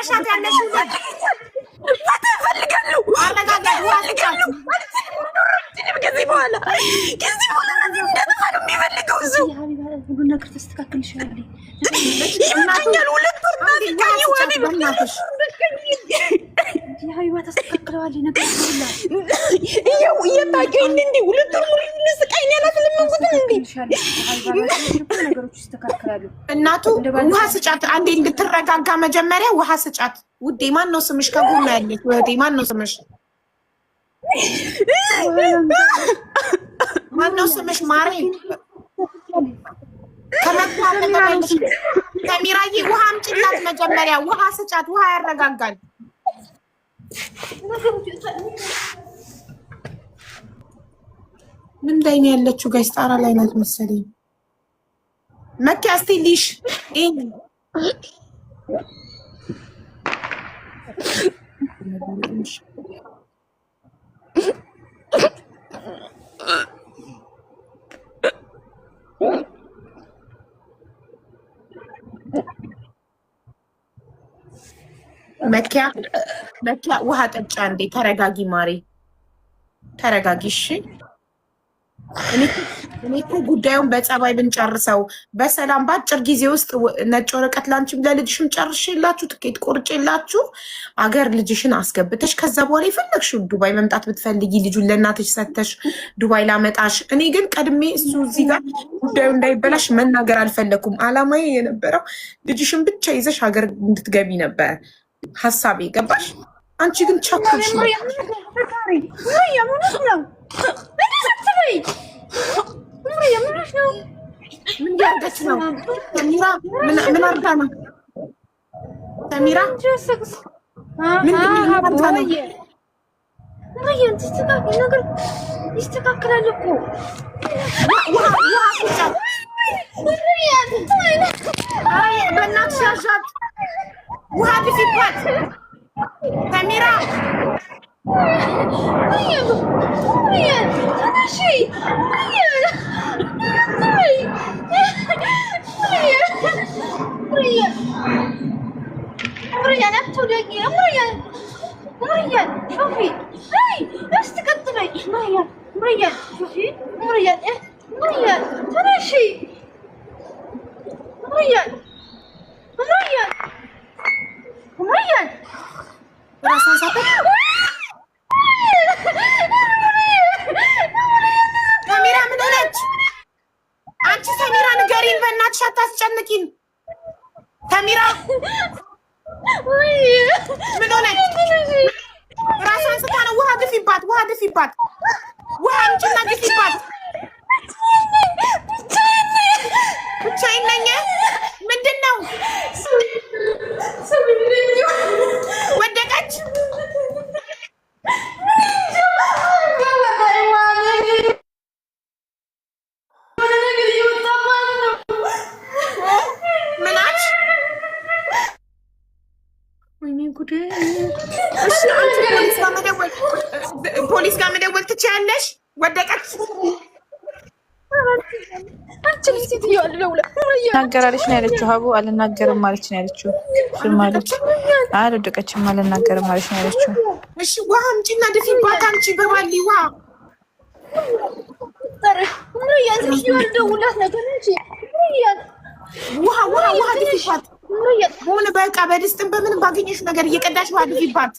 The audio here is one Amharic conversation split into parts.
እያረሻት ያለሽ ፈልጋለሁ ከዚህ በኋላ ነው የሚፈልገው እሱ ሁሉ ነገር ተስተካክልሻል። ይመኛል 2 ወር ናፍቃኝ ሀቢባ ተስተካክለዋል። ነገር ይኸው እየታየኝ እንዴ 2 ወር ሙሉ ልስቃይ ነው ያላስለምንኩትም እንዴ ነገሮች ይስተካከላሉ። እናቱ ውሃ ስጫት አንዴ እንድትረጋጋ መጀመሪያ ውሃ ስጫት። ውዴ ማን ነው ስምሽ? ከጎኗ ያለች ውዴ ማን ነው ስምሽ? ማን ነው ስምሽ? ማሬ ከሚራዬ ውሃ አምጪላት መጀመሪያ ውሃ ስጫት። ውሃ ያረጋጋል። ምን ላይ ነው ያለችው? ጋይስ ጣራ ላይ ናት መሰለኝ። መኪያ እስቲ ልሽ መኪያ ውሃ ጠጫ እንዴ። ተረጋጊ ማሪ ተረጋጊ። እሺ እኔ እኮ ጉዳዩን በጸባይ ብንጨርሰው በሰላም በአጭር ጊዜ ውስጥ ነጭ ወረቀት ላንቺም ለልጅሽም ጨርሼላችሁ ትኬት ቆርጬላችሁ አገር ልጅሽን አስገብተሽ ከዛ በኋላ የፈለግሽው ዱባይ መምጣት ብትፈልጊ ልጁን ለእናትሽ ሰተሽ ዱባይ ላመጣሽ። እኔ ግን ቀድሜ እሱ እዚህ ጋር ጉዳዩ እንዳይበላሽ መናገር አልፈለኩም። አላማዬ የነበረው ልጅሽን ብቻ ይዘሽ ሀገር እንድትገቢ ነበር ሀሳቤ። ገባሽ? አንቺ ግን ቻኮልሽ ነው። ምን ያርገች ነው? ሰሚራ ምን አርጋ ነው? ሰሚራ ይስተካከላል እኮ በእናትሽ ያዣት ውሃ ድፊባት ሰሚራ ሰሚራ ምን ሆነች? አንቺ ሰሚራ ንገሪን በእናትሽ አታስጨንቂን። ሰሚራ ምን ሆነች? ራሷን ስታ ነው። ውሃ ድፊባት፣ ውሃ ድፊባት፣ ውሃ አምጪና ድፊባት። ብቻዬን ነኝ። ምንድን ነው? ወደቀች። ምናች? ወይኔ ጉዴ! እሺ ፖሊስ ጋር መደወል ትችያለሽ። ወደቀች። ናገራለች ነው ያለችው። ሀቡ አልናገርም ማለች ነው ያለችው። ማለች አልወደቀችም አልናገርም ማለች ነው ያለችው። እሺ ውሃ አምጪና ድፊባት። አንቺ በባሊ ውሃ ውሃ ድፊባት። ሆነ በቃ በድስጥም በምንም ባገኘሽ ነገር እየቀዳሽ ውሃ ድፊባት።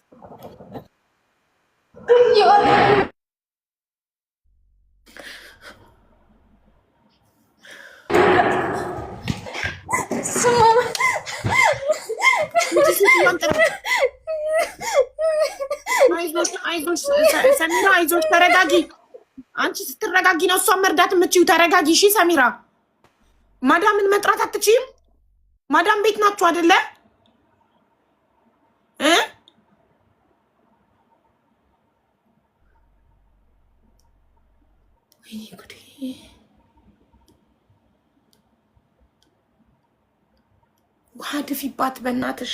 አይዞሽ ሰሚራ አይዞሽ፣ ተረጋጊ። አንቺ ስትረጋጊ ነው እሷን መርዳት የምችይው። ተረጋጊ እሺ ሰሚራ። ማዳምን መጥራት አትችይም? ማዳም ቤት ናችሁ አይደለ? ውሃ ድፊባት በእናትሽ።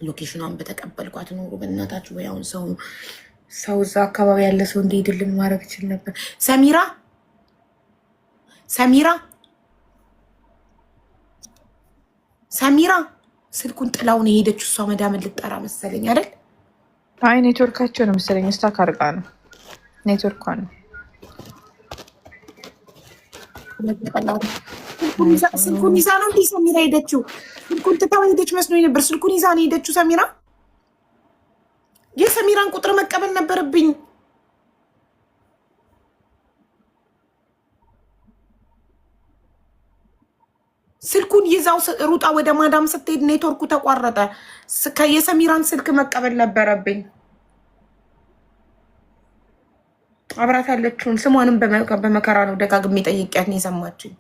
ሎኬሽኗን በተቀበልኳት ኖሮ በእናታችሁ ወይ አሁን ሰው እዛ አካባቢ ያለ ሰው እንዲሄድልን ማድረግ ይችል ነበር። ሰሚራ ሰሚራ ስልኩን ጥላውን የሄደችው እሷ መዳምን ልጠራ መሰለኝ አይደል? አይ ኔትወርካቸው ነው መሰለኝ። ስታክ አርጋ ነው ኔትወርኳ ነው። ስልኩን ይዛ ነው እንዲህ ሰሚራ ሄደችው። ስልኩን ትታው ሄደች መስሎኝ ነበር። ስልኩን ይዛ ነው ሄደችው ሰሚራ። የሰሚራን ቁጥር መቀበል ነበረብኝ። ስልኩን ይዛው ሩጣ ወደ ማዳም ስትሄድ ኔትወርኩ ተቋረጠ። የሰሚራን ስልክ መቀበል ነበረብኝ። አብራት ያለችውን ስሟንም በመከራ ነው ደጋግሜ ጠይቂያት ነው የሰማችኝ።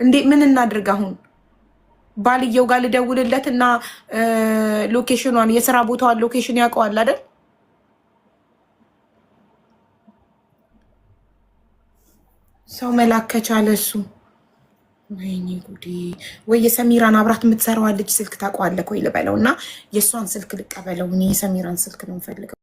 እንዴ ምን እናድርግ አሁን? ባልየው ጋር ልደውልለት እና ሎኬሽኗን የስራ ቦታዋን ሎኬሽን ያውቀዋል አይደል? ሰው መላክ ከቻለ እሱ ወይኔ ጉዴ! ወይ የሰሚራን አብራት የምትሰራዋ ልጅ ስልክ ታውቀዋለህ ወይ ልበለው እና የእሷን ስልክ ልቀበለው። እኔ የሰሚራን ስልክ ነው የምፈልገው።